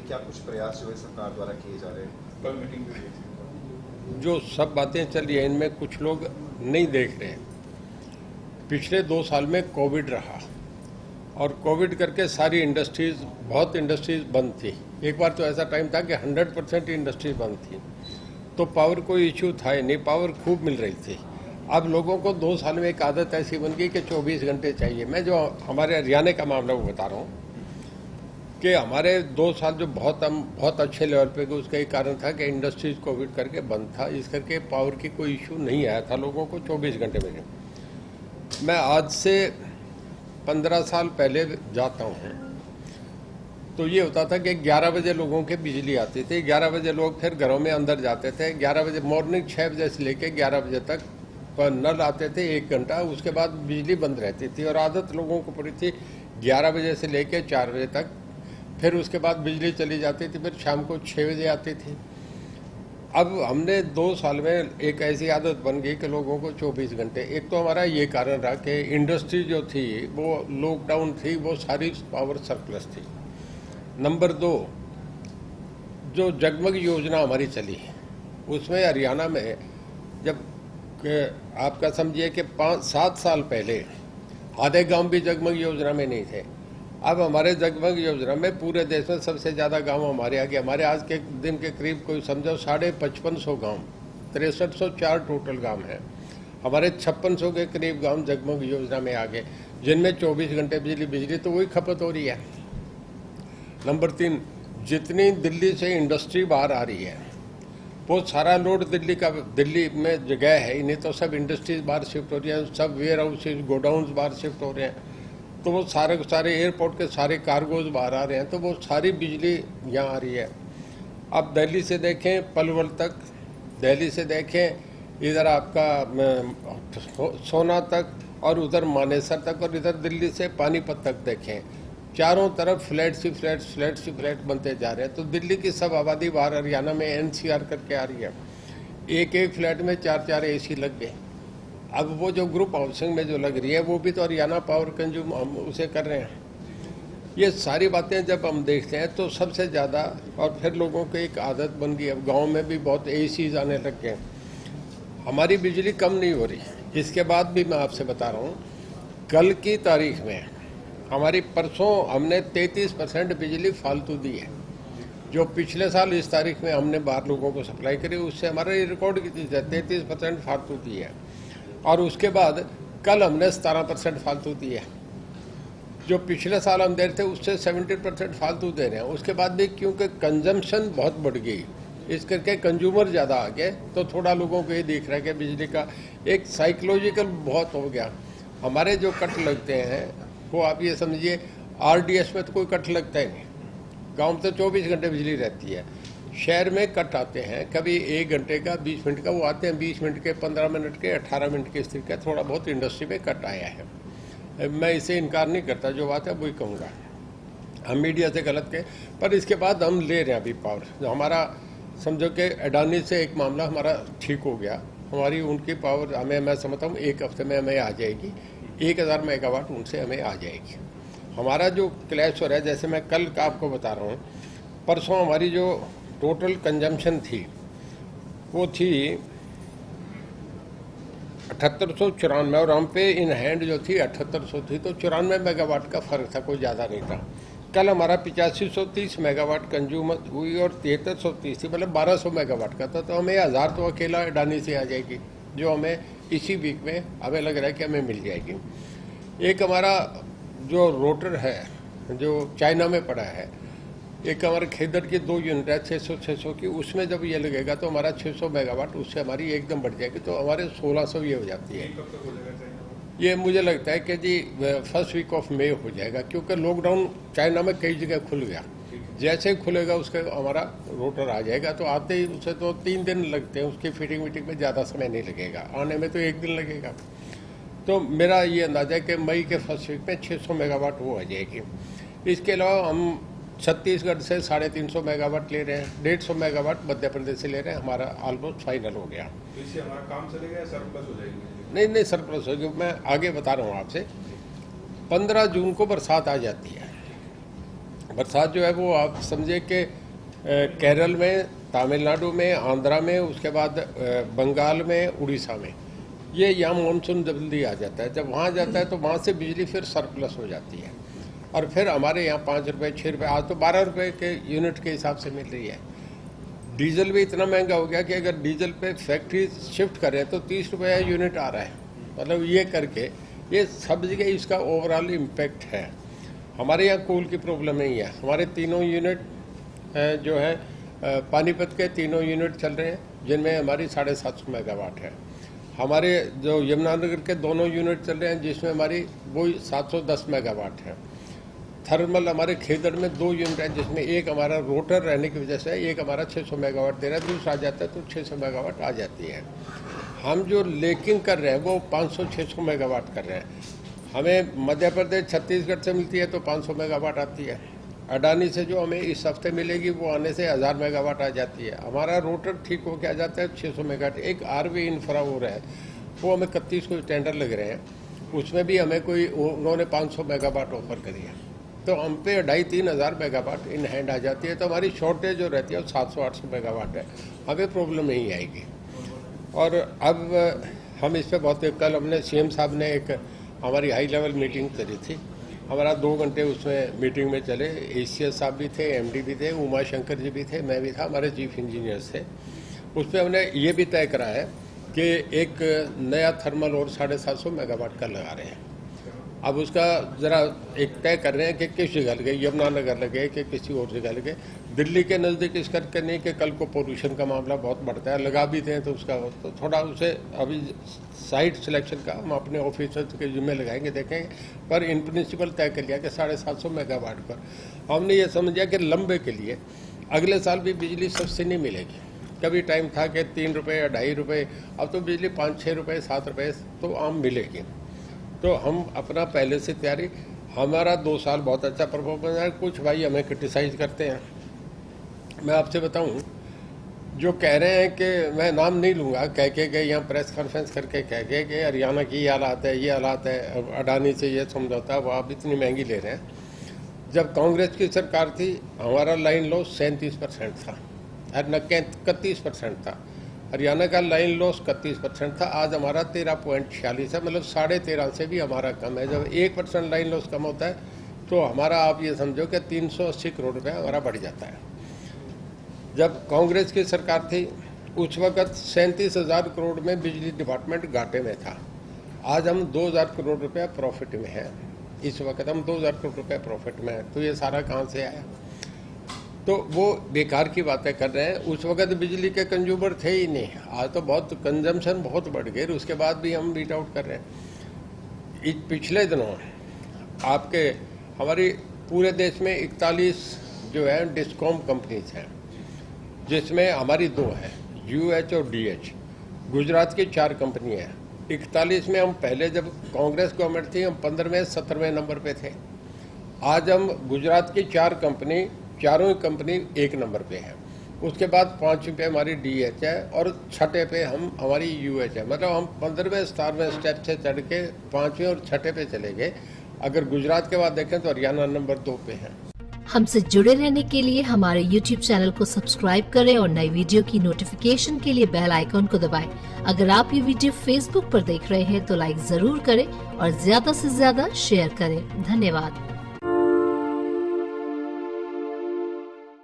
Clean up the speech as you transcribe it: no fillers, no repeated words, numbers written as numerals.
क्या कुछ प्रयास जो है सरकार द्वारा किए जा रहे हैं? कल मीटिंग भी हुई थी। जो सब बातें चल रही हैं इनमें कुछ लोग नहीं देख रहे हैं। पिछले 2 साल में कोविड रहा और कोविड करके सारी इंडस्ट्रीज, बहुत इंडस्ट्रीज बंद थी। एक बार तो ऐसा टाइम था कि 100% इंडस्ट्रीज बंद थी, तो पावर कोई इश्यू था ही नहीं, पावर खूब मिल रही थी। अब लोगों को 2 साल में एक आदत ऐसी बन गई कि 24 घंटे चाहिए। मैं जो हमारे हरियाणा का मामला वो बता रहा हूँ कि हमारे 2 साल जो बहुत अच्छे लेवल पे गए, उसका एक कारण था कि इंडस्ट्रीज कोविड करके बंद था, इस करके पावर की कोई इशू नहीं आया था लोगों को 24 घंटे में। मैं आज से 15 साल पहले जाता हूँ तो ये होता था कि 11 बजे लोगों के बिजली आती थी, 11 बजे लोग फिर घरों में अंदर जाते थे। 11 बजे मॉर्निंग 6 बजे से लेकर 11 बजे तक नल आते थे 1 घंटा, उसके बाद बिजली बंद रहती थी और आदत लोगों को पड़ी थी 11 बजे से लेकर 4 बजे तक, फिर उसके बाद बिजली चली जाती थी, फिर शाम को 6 बजे आती थी। अब हमने 2 साल में एक ऐसी आदत बन गई कि लोगों को 24 घंटे। एक तो हमारा ये कारण रहा कि इंडस्ट्री जो थी वो लॉकडाउन थी, वो सारी पावर सरप्लस थी। नंबर 2, जो जगमग योजना हमारी चली उसमें हरियाणा में जब आपका समझिए कि 5-7 साल पहले आधे गांव भी जगमग योजना में नहीं थे। अब हमारे जगमग योजना में पूरे देश में सबसे ज़्यादा गांव हमारे आगे, हमारे आज के दिन के करीब कोई समझो 5500 गांव, 6304 टोटल गांव हैं हमारे। 5600 के करीब गांव जगमग योजना में आगे, जिनमें 24 घंटे बिजली तो वही खपत हो रही है। नंबर 3, जितनी दिल्ली से इंडस्ट्री बाहर आ रही है वो सारा लोड दिल्ली में जगह है, नहीं तो सब इंडस्ट्रीज बाहर शिफ्ट हो रही हैं, सब वेयर हाउसेज गोडाउन्स बाहर शिफ्ट हो रहे हैं, तो वो सारे एयरपोर्ट के सारे कार्गोज बाहर आ रहे हैं, तो वो सारी बिजली यहाँ आ रही है। अब दिल्ली से देखें पलवल तक, दिल्ली से देखें इधर आपका सोना तक, और उधर मानेसर तक, और इधर दिल्ली से पानीपत तक देखें, चारों तरफ फ्लैट बनते जा रहे हैं। तो दिल्ली की सब आबादी बाहर हरियाणा में एनसीआर करके आ रही है। एक फ्लैट में 4 एसी लग गए। अब वो जो ग्रुप हाउसिंग में जो लग रही है वो भी तो हरियाणा पावर कंज्यूम हम उसे कर रहे हैं। ये सारी बातें जब हम देखते हैं तो सबसे ज़्यादा, और फिर लोगों को एक आदत बन गई, अब गांव में भी बहुत एसीज आने लग गए। हमारी बिजली कम नहीं हो रही। इसके बाद भी मैं आपसे बता रहा हूँ, कल की तारीख में हमारी परसों हमने 33% बिजली फालतू दी है। जो पिछले साल इस तारीख में हमने बाहर लोगों को सप्लाई करी उससे हमारा रिकॉर्ड की चीज़ है, 33% फालतू दी है। और उसके बाद कल हमने 17% फालतू दी है। जो पिछले साल हम दे रहे थे उससे 70% फालतू दे रहे हैं। उसके बाद भी क्योंकि कंजम्पशन बहुत बढ़ गई, इस करके कंज्यूमर ज़्यादा आ गए, तो थोड़ा लोगों को ये दिख रहा है कि बिजली का एक साइकोलॉजिकल बहुत हो गया। हमारे जो कट लगते हैं वो आप ये समझिए, आरडीएस में तो कोई कट लगता ही नहीं। गाँव में तो 24 घंटे बिजली रहती है। शहर में कट आते हैं, कभी 1 घंटे का, 20 मिनट का, वो आते हैं 20 मिनट के, 15 मिनट के, 18 मिनट के, इस तरीके थोड़ा बहुत इंडस्ट्री में कट आया है। मैं इसे इनकार नहीं करता, जो बात है वही कहूँगा, हम मीडिया से गलत कहें। पर इसके बाद हम ले रहे हैं अभी पावर, जो हमारा समझो कि अडानी से एक मामला हमारा ठीक हो गया। हमारी उनकी पावर हमें, मैं समझता हूँ 1 हफ्ते में हमें आ जाएगी, 1000 मेगावाट उनसे हमें आ जाएगी। हमारा जो क्लैश हो रहा है, जैसे मैं कल का आपको बता रहा हूँ, परसों हमारी जो टोटल कंजम्पशन थी वो थी 7894, और हम पे इन हैंड जो थी 7800 थी, तो 94 मेगावाट का फर्क था, कोई ज़्यादा नहीं था। कल हमारा 8530 मेगावाट कंज्यूम हुई और 7330 थी, मतलब 1200 मेगावाट का था। तो हमें 1000 तो अकेला अडानी से आ जाएगी, जो हमें इसी वीक में हमें लग रहा है कि हमें मिल जाएगी। एक हमारा जो रोटर है जो चाइना में पड़ा है, एक हमारे खेदर की 2 यूनिट है 600 की, उसमें जब ये लगेगा तो हमारा 600 मेगावाट उससे हमारी एकदम बढ़ जाएगी, तो हमारे 1600 ये हो जाती है। ये मुझे लगता है कि जी 1st वीक ऑफ मई हो जाएगा, क्योंकि लॉकडाउन चाइना में कई जगह खुल गया। जैसे ही खुलेगा उसके हमारा रोटर आ जाएगा, तो आते ही उसे तो 3 दिन लगते हैं, उसकी फिटिंग वीटिंग में ज़्यादा समय नहीं लगेगा, आने में तो 1 दिन लगेगा। तो मेरा ये अंदाजा है कि मई के 1st वीक में 600 मेगावाट वो आ जाएगी। इसके अलावा हम छत्तीसगढ़ से 350 मेगावाट ले रहे हैं, 150 मेगावाट मध्य प्रदेश से ले रहे हैं, हमारा ऑलमोस्ट फाइनल हो गया। तो इससे हमारा काम चलेगा या सरप्लस हो जाएगी? नहीं सरप्लस होगी। मैं आगे बता रहा हूँ आपसे, 15 जून को बरसात आ जाती है। बरसात जो है वो आप समझे कि केरल में, तमिलनाडु में, आंध्रा में, उसके बाद बंगाल में, उड़ीसा में, ये यहाँ मानसून जल्दी आ जाता है। जब वहाँ जाता है तो वहाँ से बिजली फिर सरप्लस हो जाती है और फिर हमारे यहाँ 5 रुपये 6 रुपये, आज तो 12 रुपये के यूनिट के हिसाब से मिल रही है। डीजल भी इतना महंगा हो गया कि अगर डीजल पे फैक्ट्री शिफ्ट करें तो 30 रुपये यूनिट आ रहा है। मतलब ये करके ये सब जगह इसका ओवरऑल इम्पैक्ट है। हमारे यहाँ कोल की प्रॉब्लम नहीं है। हमारे तीनों यूनिट जो है पानीपत के तीनों यूनिट चल रहे हैं, जिनमें हमारी 750 मेगावाट है। हमारे जो यमुनानगर के दोनों यूनिट चल रहे हैं, जिसमें हमारी वो 710 मेगावाट है। थर्मल हमारे खेदड़ में 2 यूनिट है, जिसमें एक हमारा रोटर रहने की वजह से एक हमारा 600 मेगावाट दे रहा है, दूसरा आ जाता है तो 600 मेगावाट आ जाती है। हम जो लेकिंग कर रहे हैं वो 500-600 मेगावाट कर रहे हैं। हमें मध्य प्रदेश छत्तीसगढ़ से मिलती है तो 500 मेगावाट आती है। अडानी से जो हमें इस हफ्ते मिलेगी वो आने से 1000 मेगावाट आ जाती है। हमारा रोटर ठीक होकर आ जाता है 600 मेगावाट। एक आरवी इंफ्रा हो रहा है, वो हमें 31 को टेंडर लग रहे हैं, उसमें भी हमें कोई उन्होंने 500 मेगावाट ऑफर करी है, तो हम पे 2500-3000 हज़ार मेगावाट इन हैंड आ जाती है। तो हमारी शॉर्टेज जो रहती है वो 700-800 मेगावाट है, हमें प्रॉब्लम नहीं आएगी। और अब हम इस पर बहुत, कल हमने सीएम साहब ने एक हमारी हाई लेवल मीटिंग करी थी, हमारा 2 घंटे उसमें मीटिंग में चले। एसीएस साहब भी थे, एमडी भी थे, उमा शंकर जी भी थे, मैं भी था, हमारे चीफ इंजीनियर्स थे। उस पर हमने ये भी तय करा है कि एक नया थर्मल और 750 मेगावाट का लगा रहे हैं। अब उसका ज़रा एक तय कर रहे हैं कि किस जगह लगे, यमुनानगर लगे कि किसी और जगह लगे। दिल्ली के नज़दीक इस करके नहीं कि कल को पोल्यूशन का मामला बहुत बढ़ता है, लगा भी दें तो उसका तो थोड़ा उसे अभी साइट सिलेक्शन का हम अपने ऑफिसर्स के जिम्मे लगाएंगे, देखेंगे। पर इन प्रिंसिपल तय कर लिया कि 750 मेगावाट पर हमने ये समझा कि लंबे के लिए अगले साल भी बिजली सस्ती नहीं मिलेगी। कभी टाइम था कि 3 रुपये या 2.5 रुपये, अब तो बिजली 5-6 रुपये 7 रुपये तो आम मिलेगी। तो हम अपना पहले से तैयारी, हमारा 2 साल बहुत अच्छा परफॉर्मेंस है। कुछ भाई हमें क्रिटिसाइज करते हैं। मैं आपसे बताऊं, जो कह रहे हैं कि मैं नाम नहीं लूँगा, कह के गए यहाँ प्रेस कॉन्फ्रेंस करके कह गए कि हरियाणा की ये हालात है, ये हालात है, अडानी से ये समझौता, वो आप इतनी महंगी ले रहे हैं। जब कांग्रेस की सरकार थी हमारा लाइन लॉस 37% था और 31% था। हरियाणा का लाइन लॉस 31% था, आज हमारा 13.46 है, मतलब 13.5 से भी हमारा कम है। जब 1% लाइन लॉस कम होता है तो हमारा आप ये समझो कि 380 करोड़ रुपये हमारा बढ़ जाता है। जब कांग्रेस की सरकार थी उस वक़्त 37,000 करोड़ में बिजली डिपार्टमेंट घाटे में था। आज हम 2,000 करोड़ रुपये प्रॉफिट में हैं। इस वक्त हम 2,000 करोड़ रुपये प्रॉफिट में हैं। तो ये सारा कहाँ से आया? तो वो बेकार की बातें कर रहे हैं। उस वक्त बिजली के कंज्यूमर थे ही नहीं, आज तो बहुत कंजम्पशन बहुत बढ़ गए, उसके बाद भी हम बीट आउट कर रहे हैं। पिछले दिनों आपके हमारी पूरे देश में 41 जो है डिस्कॉम कंपनीज हैं, जिसमें हमारी 2 हैं, UH और DH। गुजरात की 4 कंपनी हैं। 41 में हम पहले जब कांग्रेस गवर्नमेंट थी हम 15वें 17वें नंबर पे थे। आज हम गुजरात की 4 कंपनी, चारों ही कंपनी 1 नंबर पे है। उसके बाद 5वीं पे हमारी DH है और 6ठे पे हमारी UH है। मतलब हम 15वें 17वें स्टेप से चढ़ के 5वें और 6ठे पे चले गए। अगर गुजरात के बाद देखें तो हरियाणा नंबर 2 पे है। हमसे जुड़े रहने के लिए हमारे YouTube चैनल को सब्सक्राइब करें और नई वीडियो की नोटिफिकेशन के लिए बेल आइकॉन को दबाएं। अगर आप ये वीडियो Facebook पर देख रहे हैं तो लाइक जरूर करें और ज्यादा से ज्यादा शेयर करें। धन्यवाद।